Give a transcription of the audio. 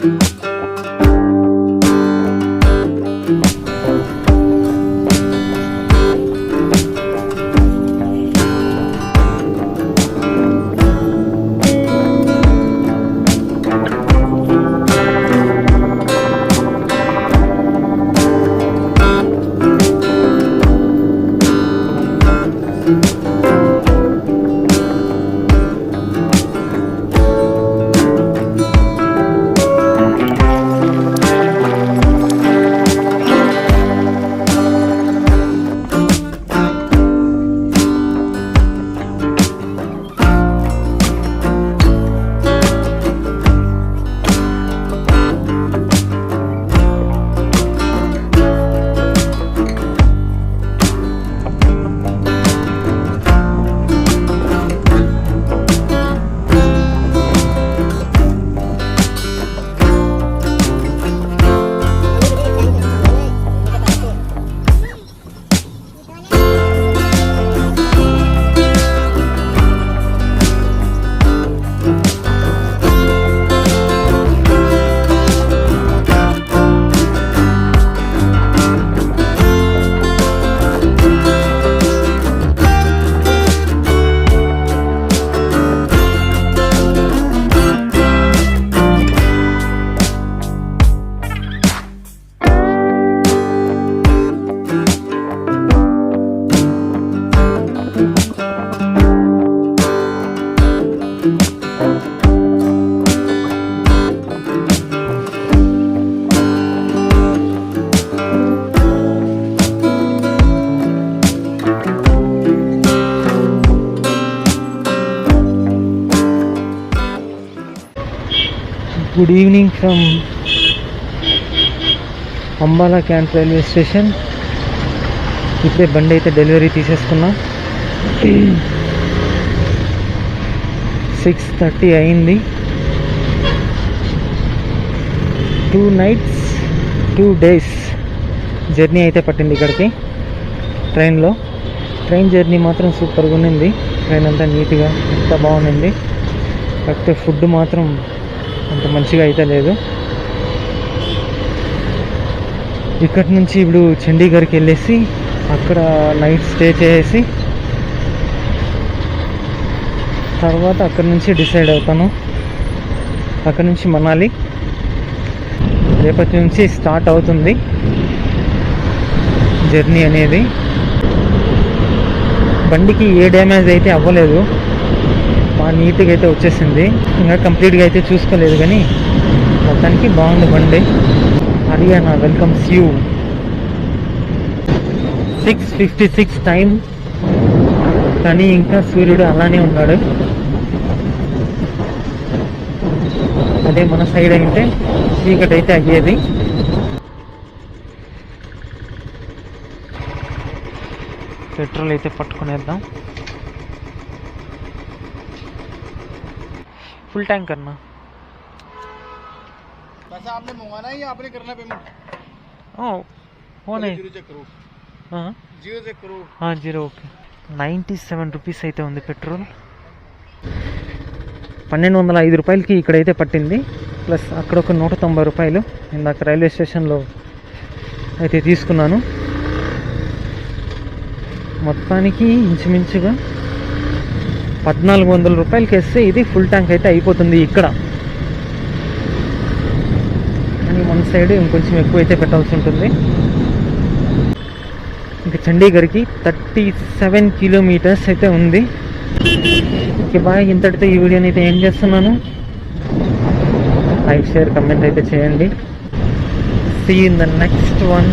Good evening from Ambalu Camp railway station. ఇప్పుడే బండి అయితే డెలివరీ తీసేసుకున్నా. 6:30 అయింది. 2 nights 2 days జర్నీ అయితే పట్టింది ఇక్కడికి ట్రైన్లో. ట్రైన్ జర్నీ మాత్రం సూపర్గా ఉన్నింది. ట్రైన్ అంతా నీట్గా ఎంత బాగుంది. కాకపోతే ఫుడ్ మాత్రం అంత మంచిగా అయితే లేదు. ఇక్కడి నుంచి ఇప్పుడు చండీగఢ్కి వెళ్ళేసి అక్కడ నైట్ స్టే చేసి తర్వాత అక్కడి నుంచి డిసైడ్ అవుతాను. అక్కడి నుంచి మనాలి రేపటి నుంచి స్టార్ట్ అవుతుంది జర్నీ అనేది. బండికి ఏ డ్యామేజ్ అయితే అవ్వలేదు, బాగా నీట్గా అయితే వచ్చేసింది. ఇంకా కంప్లీట్గా అయితే చూసుకోలేదు కానీ మొత్తానికి బాగుంది బండి. Haryana welcomes you. 6:56 టైం, కానీ ఇంకా సూర్యుడు అలానే ఉన్నాడు. అదే మన సైడ్ అయితే చీకటి అయితే అయ్యేది. పెట్రోల్ అయితే పట్టుకునేద్దాం. फुल टैंक करना। पैसा आपने मंगवाना है या आपने करना पेमेंट? जीरो चेक करो। जीरो चेक करो। हाँ जीरो ओके। 97 రూపీస్ అయితే ఉంది పెట్రోల్. 1205 రూపాయలకి ఇక్కడైతే పట్టింది. ప్లస్ అక్కడ ఒక 190 రూపాయలు ఇందాక రైల్వే స్టేషన్లో అయితే తీసుకున్నాను. మొత్తానికి ఇంచుమించుగా 1400 రూపాయలకి వేస్తే ఇది ఫుల్ ట్యాంక్ అయితే అయిపోతుంది ఇక్కడ. కానీ మన సైడ్ ఇంకొంచెం ఎక్కువ అయితే పెట్టాల్సి ఉంటుంది. ఇంకా చండీగఢ్కి 37 కిలోమీటర్స్ అయితే ఉంది. ఓకే బాయ్, ఇంతటితో ఈ వీడియోని అయితే ఏం చేస్తున్నాను. లైక్ షేర్ కమెంట్ అయితే చేయండి. See in the next one.